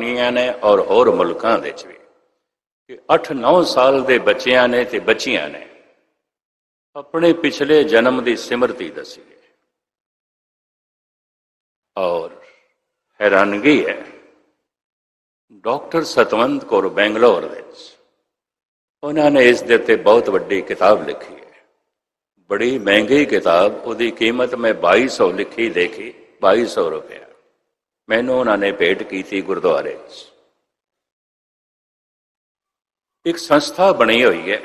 सुनिया ने और होर मुल्कां दे च भी कि 8-9 साल के बच्चियां ने ते बच्चियां ने अपने पिछले जन्म की सिमरती दसी है। और हैरानगी है, डॉक्टर सतवंत कौर बेंगलोर उन्होंने इस दे उत्ते बहुत वड्डी किताब लिखी है, बड़ी महंगी किताब, उसकी कीमत मैं 2200 लिखी देखी, 2200 रुपया मैनू उन्होंने भेंट की थी गुरुद्वारे। एक संस्था बनी हुई है,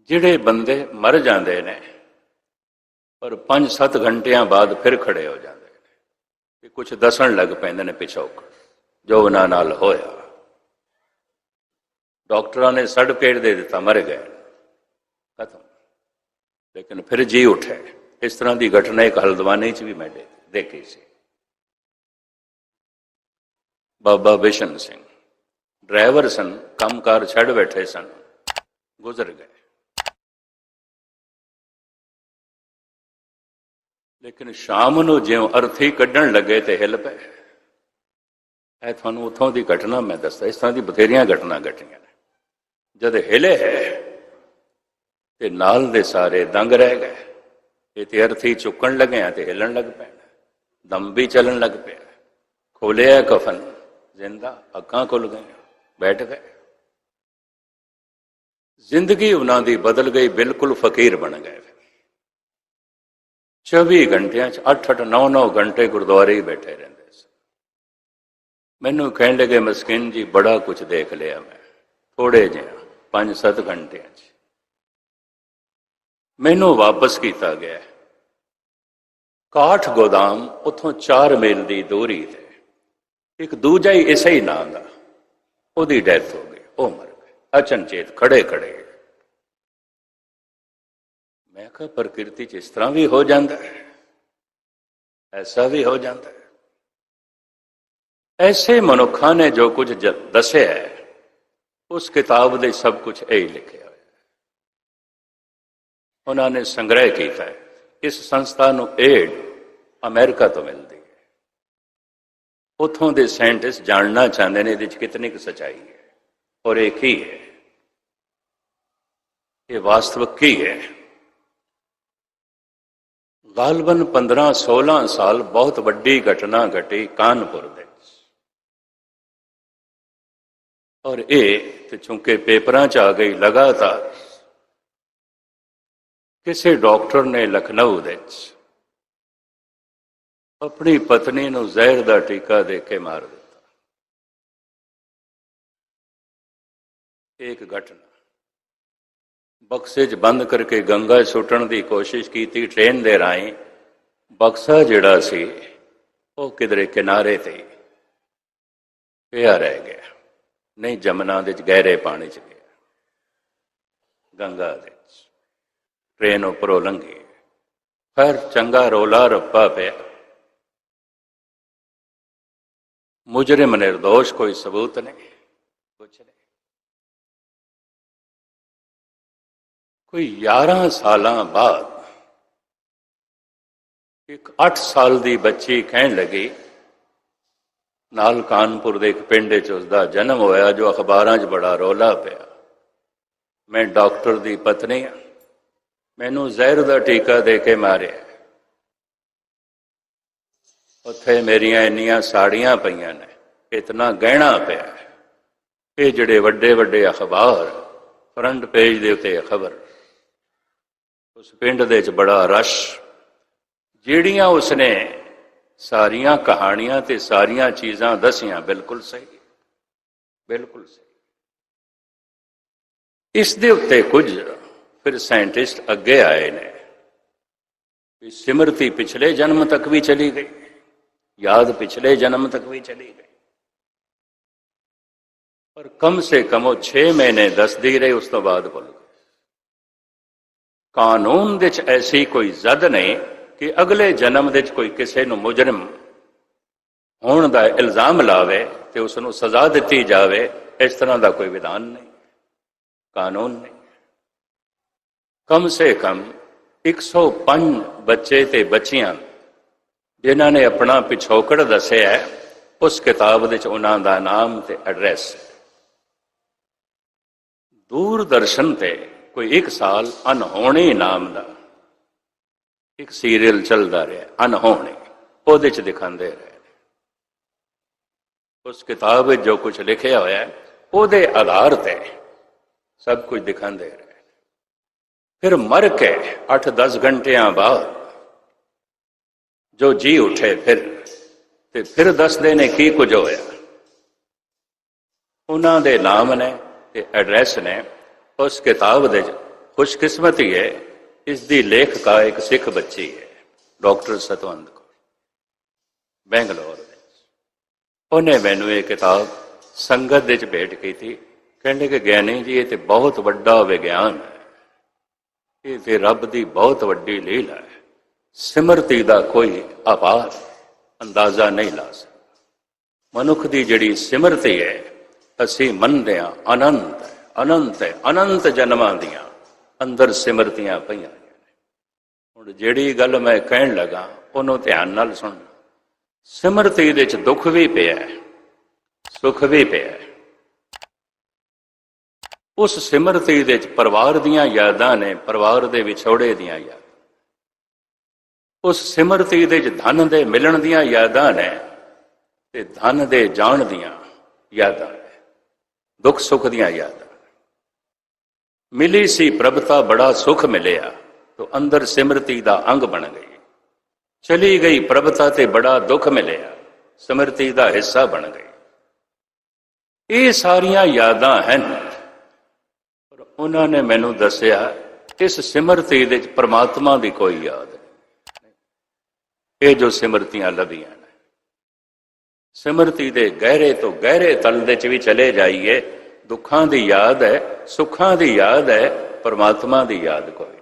जिहड़े बंदे मर जाते हैं पर 5-7 घंटिया बाद फिर खड़े हो जाते हैं, कुछ दसन लग पैंदे ने पिछोकड़ जो उन्हां नाल होया। डॉक्टरों ने सर्टिफिकेट दे दिता, मर गए, खत्म, लेकिन फिर जी उठे। इस तरह की घटना एक हल्द्वानी च भी मैं देखी सी। बाबा बिशन सिंह ड्राइवर सन, कामकार छड़ बैठे सन, गुजर गए। लेकिन शाम को ज्यों अर्थी कढ़न लगे तो हिल पे। है थानू उतों की घटना मैं दसदा, इस तरह की बथेरिया घटना घटिया ने। जद हिले तो नाल दे सारे दंग रह गए। ये तो अर्थी चुकन लगे तो हिलन लग पे, दम भी चलन लग पे। खोलिया कफन, जिंदा, अखां खुल गई, बैठ गए। जिंदगी उन्हों की बदल गई, बिल्कुल फकीर बन गए। 24 घंटिया 8-8, 9-9 घंटे गुरुद्वारे ही बैठे रहते। मैनू कह लगे, मस्किन जी बड़ा कुछ देख लिया मैं, थोड़े जिहा 5-7 घंटे मैनू वापस किया गया। काठ गोदाम उतों 4 मील की दूरी थे, एक दूजा ही इसे ही नाम का, उसकी डेथ हो गई, वह मर गए अचनचेत, खड़े खड़े। मैं कहा प्रकृति च इस तरह भी हो जाता है, ऐसा भी हो जाता है। ऐसे मनुखा ने जो कुछ दसे है, उस किताब दे सब कुछ यही लिखे हुए। उन्होंने संग्रह किया है। इस संस्था को एड अमेरिका तो मिलती है। उतों के साइंटिस्ट जानना चाहते हैं ये कितनी सच्चाई है और एक ही है, ये वास्तविक की है। गालबन 15-16 साल बहुत वड्डी घटना घटी कानपुर दे, और ये चूंकि पेपरां च आ गई लगातार। किसी डॉक्टर ने लखनऊ दे अपनी पत्नी को जहर का टीका दे के मार दिता। एक घटना बक्से च बंद करके गंगा सुटन की कोशिश की थी, ट्रेन दे राही बक्सा जिहड़ा सी वो किधरे किनारे ते पिया रह गया, नहीं जमुना दे गहरे पानी च गया, गंगा दे। ट्रेन उपरों लंघी, फिर चंगा रोला रप्पा पिया। मुजरिम निर्दोष, कोई सबूत नहीं, कुछ नहीं। कोई 11 साल बाद एक 8 साल की बच्ची कहन लगी, नाल कानपुर के एक पिंड च उसका जन्म होया, जो अखबारों च बड़ा रौला पिया। मैं डॉक्टर की पत्नी हाँ, मैनू जहर का टीका दे के मारिया। उत्थे मेरिया इन्नियां साड़ियां पईयां ने, इतना गहना पिया। ये जिहड़े वड्डे वड्डे अखबार फ्रंट पेज के उत्ते खबर, उस पिंड दे च बड़ा रश। जिहड़ियां उसने सारियां कहानियां ते सारियां चीज़ां दसियां, बिल्कुल सही, बिल्कुल सही। इस दे उत्ते कुछ फिर साइंटिस्ट अगे आए ने, सिमरती पिछले जन्म तक भी चली गई, याद पिछले जन्म तक भी चली गई, पर कम से कम वो 6 महीने दसदी रही, उस तो बाद भुल गए। कानून दे च ऐसी कोई जद नहीं कि अगले जन्म दे च कोई किसी को मुजरिम होने का इल्जाम लावे तो उसनों सजा दी जाए, इस तरह का कोई विधान नहीं, कानून नहीं। कम से कम 105 बच्चे ते बच्चियां जिन्होंने अपना पिछोकड़ दसिया है, उस किताब दे उन्हां दा नाम ते एड्रैस। दूरदर्शन ते कोई एक साल अनहोनी नाम का एक सीरियल चलता रहा, अनहोनी, ਉਹਦੇ ਚ दिखाते रहे। उस किताब में जो कुछ लिखा हुआ है ਉਹਦੇ आधार पर सब कुछ दिखाते रहे। फिर मर के 8-10 घंटिया बाद जो जी उठे फिर दसते ने की कुछ होया। उन्होंने नाम ने ते एड्रैस ने उस किताब दे। खुशकिस्मती है इसकी लेखका एक सिख बच्ची है, डॉक्टर सतवंत कौर, बेंगलोर। उन्हें मैनू ये किताब संगत दे भेंट की थी। कहने कि ज्ञानी जी ये तो बहुत वड्डा विज्ञान है, ये तो रब की बहुत वड्डी लीला है, सिमरती का कोई आपार अंदाजा नहीं ला सकता। मनुख की जिहड़ी सिमरती है असी मनते हाँ अनंत है, अनंत है, अनंत जन्मां दियां अंदर सिमरतियां पईयां ने। हुण जिहड़ी गल मैं कहण लगा उन्होंने ध्यान नाल सुन। सिमरती दे च दुख भी पिया है, सुख भी पिया है। उस सिमरती दे च परिवार दियां यादां ने, परिवार दे विछोड़े दियां यादां। उस सिमरती दे च धन दे मिलण दियां यादां ने ते धन दे जाण दियां यादां ने, दुख सुख दियां यादां। मिली सी प्रभता बड़ा सुख मिलिया तो अंदर सिमरती दा अंग बन गई। चली गई प्रभता ते बड़ा दुख मिलिया, सिमरती दा हिस्सा बन गई। ये सारियां यादां हैं। उन्होंने मैनू दसिया इस सिमरती दे परमात्मा की कोई याद नहीं। ये जो सिमरतियां लभियां ने, सिमरती दे गहरे तो गहरे तल दे च भी चले जाइए, दुखां की याद है, सुखां की याद है, परमात्मा की याद कोई।